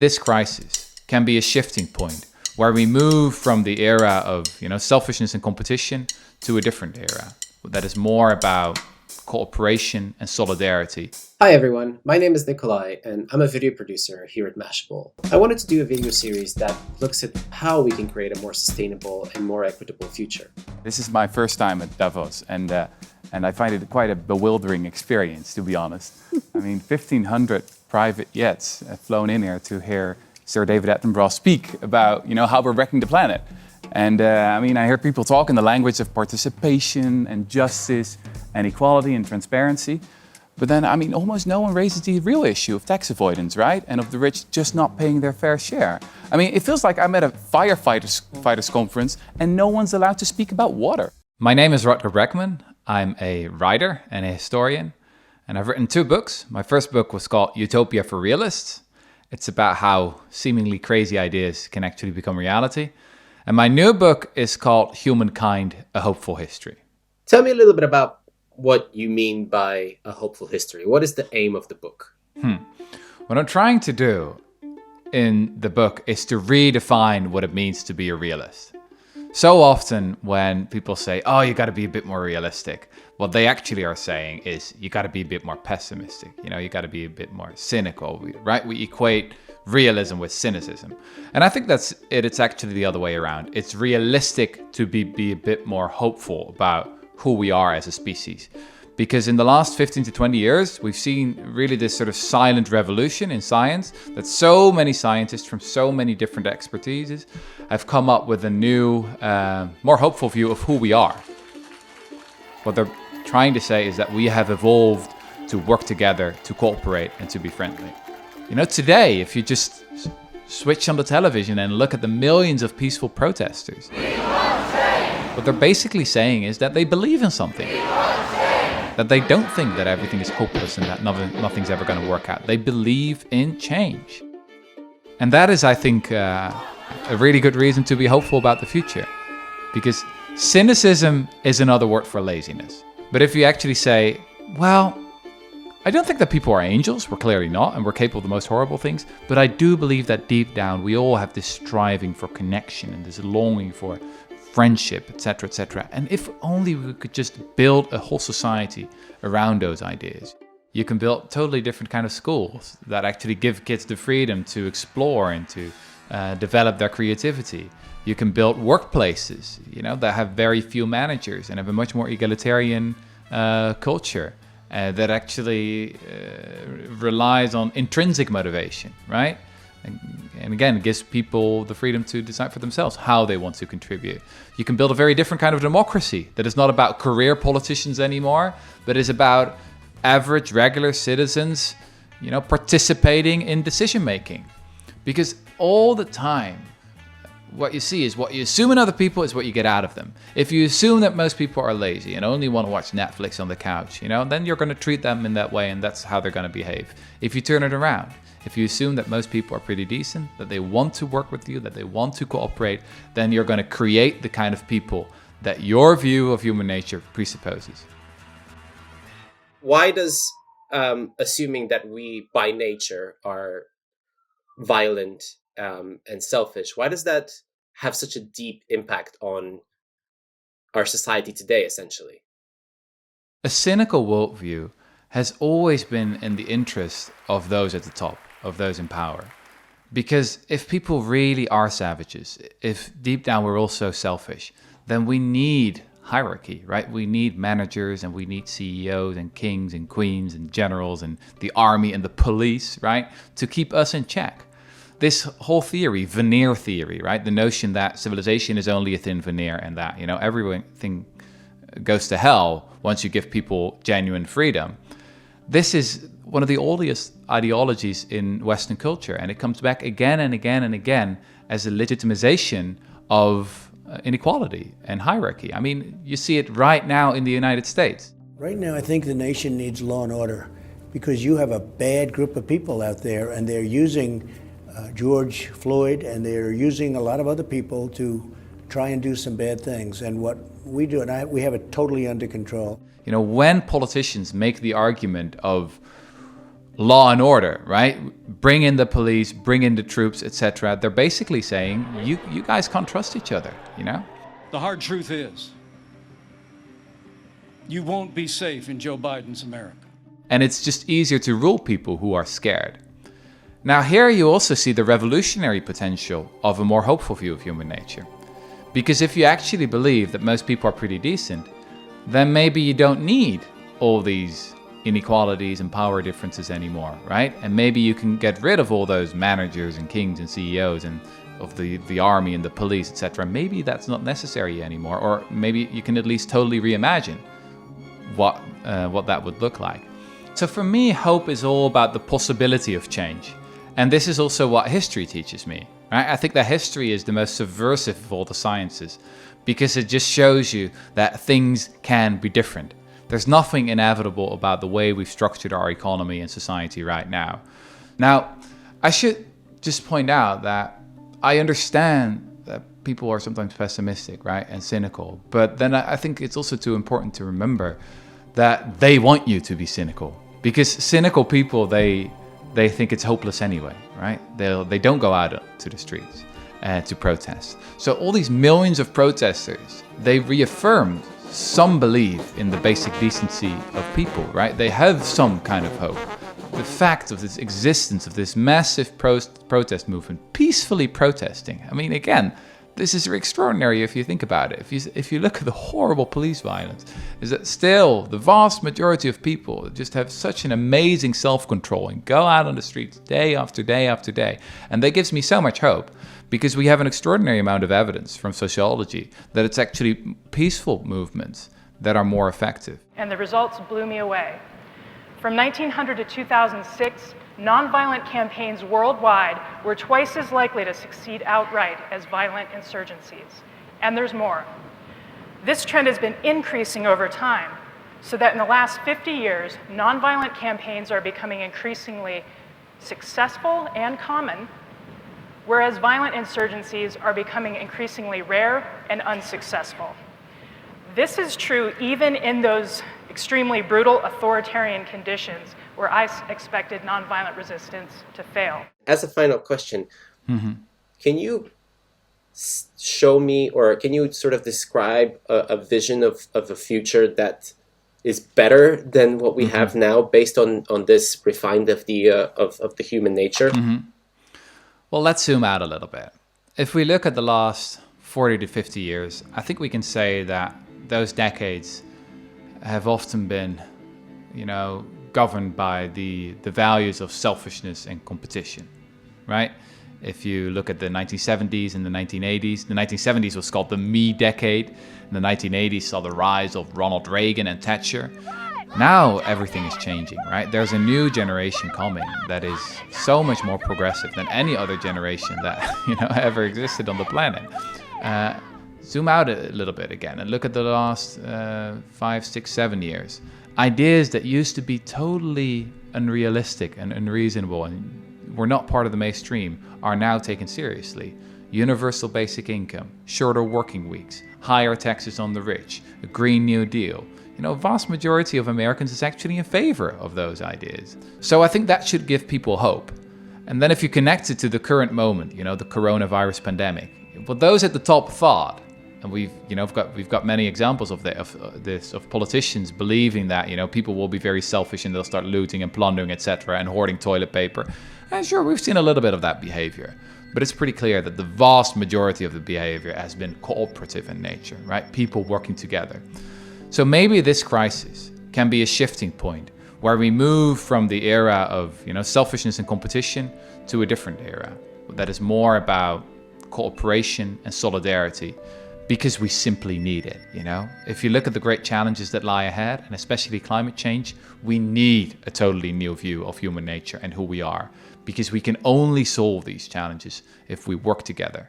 This crisis can be a shifting point where we move from the era of, selfishness and competition to a different era that is more about cooperation and solidarity. Hi everyone, my name is Nikolai and I'm a video producer here at Mashable. I wanted to do a video series that looks at how we can create a more sustainable and more equitable future. This is my first time at Davos and I find it quite a bewildering experience, to be honest. I mean, 1,500 private jets have flown in here to hear Sir David Attenborough speak about, how we're wrecking the planet. And I hear people talk in the language of participation and justice and equality and transparency. But then, almost no one raises the real issue of tax avoidance, right? And of the rich just not paying their fair share. It feels like I'm at a firefighters conference and no one's allowed to speak about water. My name is Rutger Bregman. I'm a writer and a historian, and I've written 2 books. My first book was called Utopia for Realists. It's about how seemingly crazy ideas can actually become reality. And my new book is called Humankind, A Hopeful History. Tell me a little bit about what you mean by a hopeful history. What is the aim of the book? What I'm trying to do in the book is to redefine what it means to be a realist. So often when people say, oh, you got to be a bit more realistic, what they actually are saying is you got to be a bit more pessimistic. You got to be a bit more cynical, right? We equate realism with cynicism. And I think that's it. It's actually the other way around. It's realistic to be a bit more hopeful about who we are as a species. Because in the last 15 to 20 years, we've seen really this sort of silent revolution in science that so many scientists from so many different expertises have come up with a new, more hopeful view of who we are. What they're trying to say is that we have evolved to work together, to cooperate, and to be friendly. Today, if you just switch on the television and look at the millions of peaceful protesters, what they're basically saying is that they believe in something. That they don't think that everything is hopeless and that nothing's ever going to work out. They believe in change. And that is, I think, a really good reason to be hopeful about the future. Because cynicism is another word for laziness. But if you actually say, well, I don't think that people are angels, we're clearly not, and we're capable of the most horrible things, but I do believe that deep down we all have this striving for connection and this longing for friendship, etc., etc. And if only we could just build a whole society around those ideas. You can build totally different kind of schools that actually give kids the freedom to explore and to develop their creativity. You can build workplaces, that have very few managers and have a much more egalitarian culture that actually relies on intrinsic motivation, right? And again, it gives people the freedom to decide for themselves how they want to contribute. You can build a very different kind of democracy that is not about career politicians anymore, but is about average, regular citizens, participating in decision making. Because all the time, what you see is what you assume in other people is what you get out of them. If you assume that most people are lazy and only want to watch Netflix on the couch, then you're going to treat them in that way and that's how they're going to behave. If you turn it around, if you assume that most people are pretty decent, that they want to work with you, that they want to cooperate, then you're going to create the kind of people that your view of human nature presupposes. Why does assuming that we by nature are violent and selfish, why does that have such a deep impact on our society today, essentially? A cynical worldview has always been in the interest of those at the top, of those in power. Because if people really are savages, if deep down we're also selfish, then we need hierarchy, right? We need managers and we need CEOs and kings and queens and generals and the army and the police, right? To keep us in check. This whole theory, veneer theory, right? The notion that civilization is only a thin veneer and that, everything goes to hell once you give people genuine freedom. This is one of the oldest ideologies in Western culture, and it comes back again and again and again as a legitimization of inequality and hierarchy. You see it right now in the United States. Right now, I think the nation needs law and order because you have a bad group of people out there, and they're using George Floyd, and they're using a lot of other people to try and do some bad things. And what we do, and we have it totally under control. When politicians make the argument of law and order, right? Bring in the police, bring in the troops, etc. They're basically saying, you guys can't trust each other, you know? The hard truth is, you won't be safe in Joe Biden's America. And it's just easier to rule people who are scared. Now here you also see the revolutionary potential of a more hopeful view of human nature. Because if you actually believe that most people are pretty decent, then maybe you don't need all these inequalities and power differences anymore, right? And maybe you can get rid of all those managers and kings and CEOs and of the army and the police, etc. Maybe that's not necessary anymore, or maybe you can at least totally reimagine what that would look like. So for me, hope is all about the possibility of change. And this is also what history teaches me, right? I think that history is the most subversive of all the sciences because it just shows you that things can be different. There's nothing inevitable about the way we've structured our economy and society right now. Now, I should just point out that I understand that people are sometimes pessimistic, right, and cynical. But then I think it's also too important to remember that they want you to be cynical. Because cynical people, they think it's hopeless anyway, right? They don't go out to the streets to protest. So all these millions of protesters, they reaffirm some belief in the basic decency of people, right? They have some kind of hope. The fact of this existence of this massive protest movement, peacefully protesting. I mean, again, this is extraordinary if you think about it. If you look at the horrible police violence, is that still the vast majority of people just have such an amazing self-control and go out on the streets day after day after day. And that gives me so much hope because we have an extraordinary amount of evidence from sociology that it's actually peaceful movements that are more effective. And the results blew me away. From 1900 to 2006, nonviolent campaigns worldwide were twice as likely to succeed outright as violent insurgencies. And there's more. This trend has been increasing over time, so that in the last 50 years, nonviolent campaigns are becoming increasingly successful and common, whereas violent insurgencies are becoming increasingly rare and unsuccessful. This is true even in those extremely brutal authoritarian conditions where I expected nonviolent resistance to fail. As a final question, can you show me, or can you sort of describe a vision of a future that is better than what we have now, based on this refined idea of the human nature? Well, let's zoom out a little bit. If we look at the last 40 to 50 years, I think we can say that those decades have often been, governed by the values of selfishness and competition, right? If you look at the 1970s and the 1980s, the 1970s was called the me decade, and the 1980s saw the rise of Ronald Reagan and Thatcher. Now everything is changing, right? There's a new generation coming that is so much more progressive than any other generation that ever existed on the planet. Zoom out a little bit again and look at the last 5, 6, 7 years. Ideas that used to be totally unrealistic and unreasonable and were not part of the mainstream are now taken seriously. Universal basic income, shorter working weeks, higher taxes on the rich, a Green New Deal. A vast majority of Americans is actually in favor of those ideas. So I think that should give people hope. And then if you connect it to the current moment, the coronavirus pandemic, what those at the top thought, and we've got many examples of this, of politicians believing that people will be very selfish and they'll start looting and plundering, etc., and hoarding toilet paper. And sure, we've seen a little bit of that behavior, but it's pretty clear that the vast majority of the behavior has been cooperative in nature, right? People working together. So maybe this crisis can be a shifting point where we move from the era of selfishness and competition to a different era that is more about cooperation and solidarity, because we simply need it, If you look at the great challenges that lie ahead, and especially climate change, we need a totally new view of human nature and who we are, because we can only solve these challenges if we work together.